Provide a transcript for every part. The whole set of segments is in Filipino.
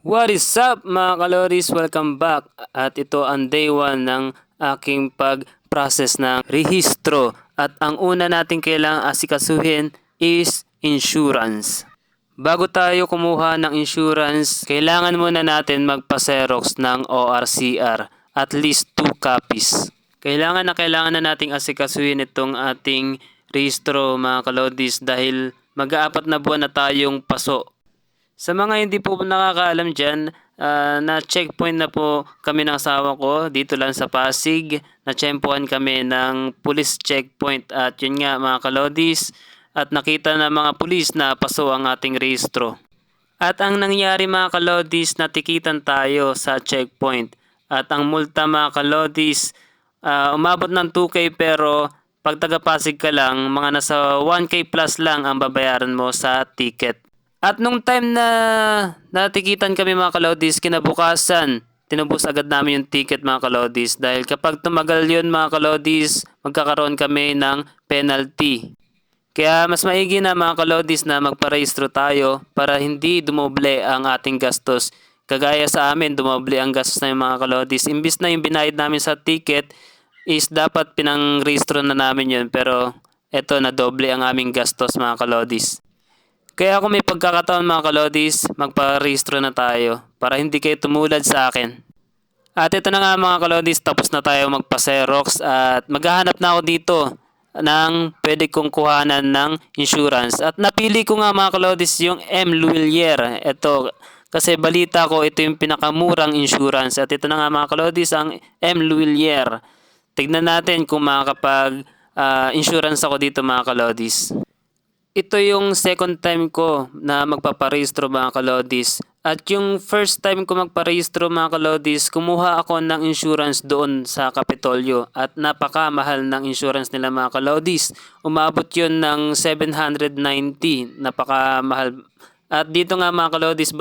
What is up mga kalodis? Welcome back. At ito ang day 1 ng aking pag-process ng rehistro. At ang una natin kailangang asikasuhin is insurance. Bago tayo kumuha ng insurance, kailangan muna natin magpa-xerox ng ORCR. At least 2 copies. Kailangan na nating asikasuhin itong ating rehistro mga kalodis dahil mag-aapat na buwan na tayong paso. Sa mga hindi po nakakaalam dyan, na checkpoint na po kami ng asawa ko dito lang sa Pasig. Na-tsempuhan kami ng police checkpoint at yun nga mga kalodis at nakita na mga pulis na paso ang ating rehistro. At ang nangyari mga kalodis, natikitan tayo sa checkpoint. At ang multa mga kalodis, umabot ng 2K pero pag taga Pasig ka lang, mga nasa 1K plus lang ang babayaran mo sa ticket. At nung time na natikitan kami mga kalodis, kinabukasan, tinubos agad namin yung ticket mga kalodis. Dahil kapag tumagal yun mga kalodis, magkakaroon kami ng penalty. Kaya mas maigi na mga kalodis na magparehistro tayo para hindi dumoble ang ating gastos. Kagaya sa amin, dumoble ang gastos na yung mga kalodis. Imbis na yung binayad namin sa ticket is dapat pinang-rehistro na namin yun. Pero eto na doble ang aming gastos mga kalodis. Kaya kung may pagkakataon mga kalodis, magparehistro na tayo para hindi kayo tumulad sa akin. At ito na nga mga kalodis, tapos na tayo magpa-xerox at maghahanap na ako dito ng pwede kong kuhanan ng insurance. At napili ko nga mga kalodis yung M. Luillier. Ito, kasi balita ko ito yung pinakamurang insurance. At ito na nga mga kalodis, ang M. Luillier. Tignan natin kung makakapag-insurance ako dito mga kalodis. Ito yung second time ko na magpaparehistro mga kalodis. At yung first time ko magparehistro mga kalodis, kumuha ako ng insurance doon sa Kapitolyo. At napakamahal ng insurance nila mga kalodis. Umabot yun ng 790. Napakamahal. At dito nga mga kalodis,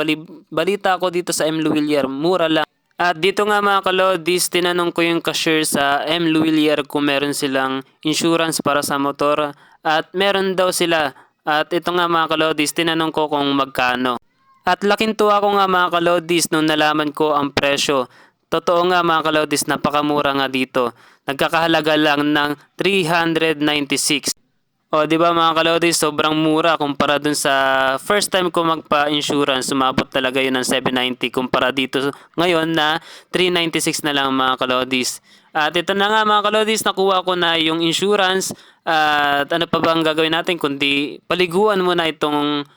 balita ko dito sa M. Luillier, mura lang. At dito nga mga kalodis, tinanong ko yung cashier sa M. Luillier kung meron silang insurance para sa motor. At meron daw sila. At ito nga mga kalodis, tinanong ko kung magkano. At laking tuwa ko nga mga kalodis nung nalaman ko ang presyo. Totoo nga mga kalodis, napakamura nga dito. Nagkakahalaga lang ng 396. O di ba mga kalodis, sobrang mura kumpara dun sa first time ko magpa-insurance. Sumabot talaga yun ng 790 kumpara dito ngayon na 396 na lang mga kalodis. At ito na nga mga kalodis, nakuha ko na yung insurance. At ano pa bang gagawin natin kundi paliguan muna itong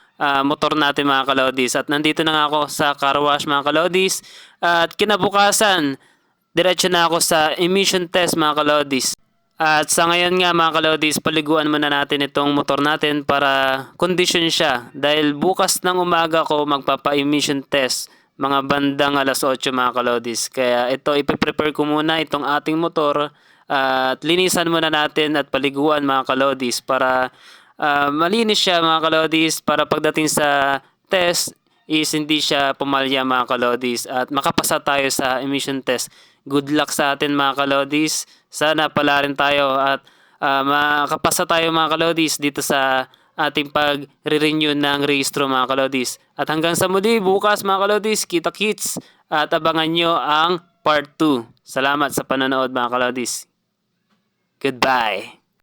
motor natin mga kalodis. At nandito na nga ako sa car wash mga kalodis. At kinabukasan, diretso na ako sa emission test mga kalodis. At sa ngayon nga mga kalodis, paliguan muna natin itong motor natin para kondisyon siya. Dahil bukas ng umaga ko magpapa-emission test mga bandang alas 8 mga kalodis. Kaya ito ipiprepare ko muna itong ating motor at linisan muna natin at paliguan mga kalodis para malinis siya mga kalodis para pagdating sa test is hindi siya pumalya mga kalodis at makapasa tayo sa emission test. Good luck sa atin mga kalodis. Sana pala rin tayo at makapasa tayo mga kalodis dito sa ating pag-renew ng rehistro mga kalodis. At hanggang sa muli bukas mga kalodis, kita-kits at abangan nyo ang part 2. Salamat sa panonood mga kalodis. Goodbye.